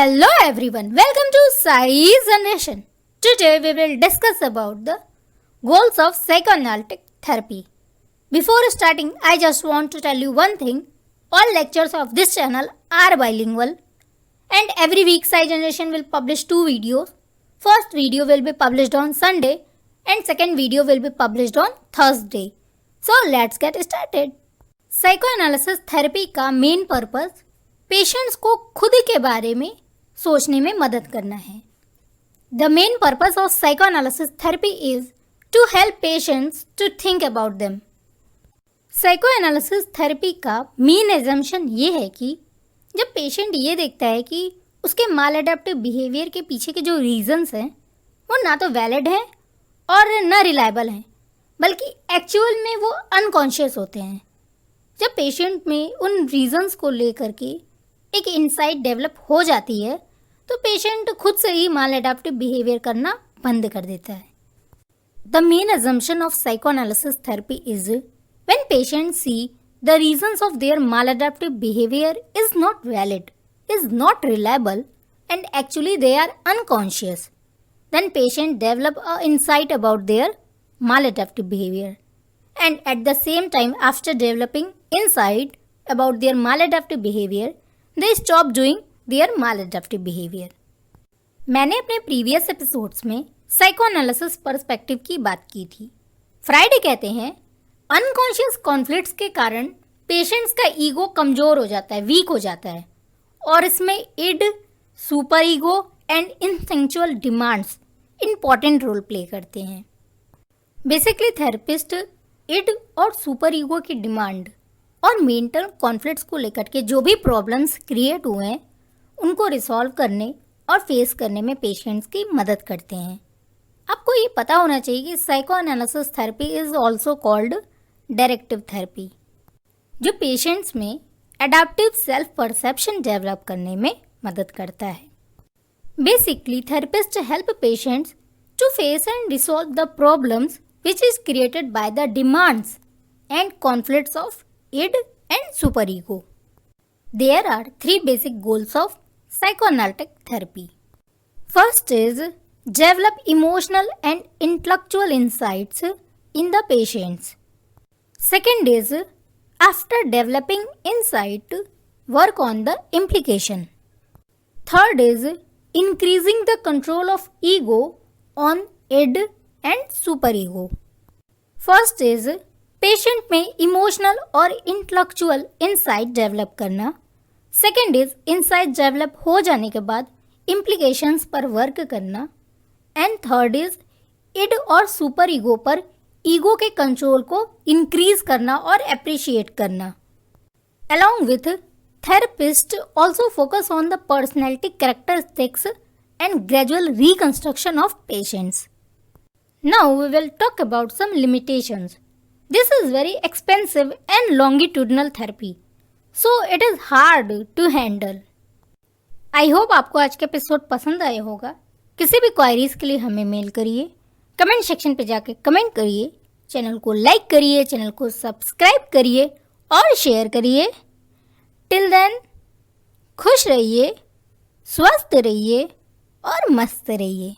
Hello everyone, welcome to Psychoanalysis. Today we will discuss about the goals of psychoanalytic therapy. Before starting, I just want to tell you one thing. All lectures of this channel are bilingual and every week Psychoanalysis will publish 2 videos. First video will be published on Sunday and second video will be published on Thursday. So let's get started. Psychoanalysis therapy का main purpose patients को खुद के बारे में सोचने में मदद करना है. The main purpose of psychoanalysis therapy is to help patients to think about them. Psychoanalysis therapy का मेन एजम्पशन ये है कि जब पेशेंट ये देखता है कि उसके माल एडेप्टिव बिहेवियर के पीछे के जो रीजंस हैं वो ना तो वैलिड हैं और ना रिलायबल हैं, बल्कि एक्चुअल में वो अनकॉन्शियस होते हैं. जब पेशेंट में उन रीजंस को लेकर के एक इंसाइट डेवलप हो जाती है तो पेशेंट खुद से ही माल एडाप्टिव बिहेवियर करना बंद कर देता है. The main assumption of psychoanalysis therapy is when patient see the reasons of their maladaptive behaviour is not valid, is not reliable and actually they are unconscious, then patient develop a insight about their maladaptive behaviour and at the same time after developing insight about their maladaptive behaviour they stop doing their maladaptive behavior. मैंने अपने previous episodes में psychoanalysis perspective की बात की थी. Friday कहते हैं unconscious conflicts के कारण पेशेंट्स का ईगो कमज़ोर हो जाता है, वीक हो जाता है और इसमें id, superego and instinctual demands important role play करते हैं. बेसिकली थेरेपिस्ट इड और सुपर ईगो की डिमांड और मेंटल कॉन्फ्लिक्ट्स को लेकर के जो भी प्रॉब्लम्स क्रिएट हुए हैं उनको रिसॉल्व करने और फेस करने में पेशेंट्स की मदद करते हैं. आपको ये पता होना चाहिए कि psychoanalysis therapy is also called directive therapy, जो पेशेंट्स में एडाप्टिव सेल्फ परसेप्शन डेवलप करने में मदद करता है. Basically therapist help patients to face and resolve the problems which is created by the demands and conflicts of id and superego. There are 3 basic goals of psychoanalytic therapy. First is develop emotional and intellectual insights in the patients. Second is after developing insight, work on the implication. Third is increasing the control of ego on id and superego. First is patient में emotional और intellectual insight develop करना. Second is insight develop हो जाने के बाद implications पर work करना. And third is id और सुपर ईगो पर ईगो के कंट्रोल को इंक्रीज करना और अप्रिशिएट करना. Along with therapist also focus on the personality characteristics and gradual reconstruction of patients. Now we will talk about some limitations. This is very expensive and longitudinal therapy, so it is hard to handle. I hope आपको आज का episode पसंद आया होगा. किसी भी queries के लिए हमें मेल करिए, कमेंट सेक्शन पे जाके कमेंट करिए, चैनल को लाइक करिए, चैनल को सब्सक्राइब करिए और शेयर करिए. टिल देन खुश रहिए, स्वस्थ रहिए और मस्त रहिए.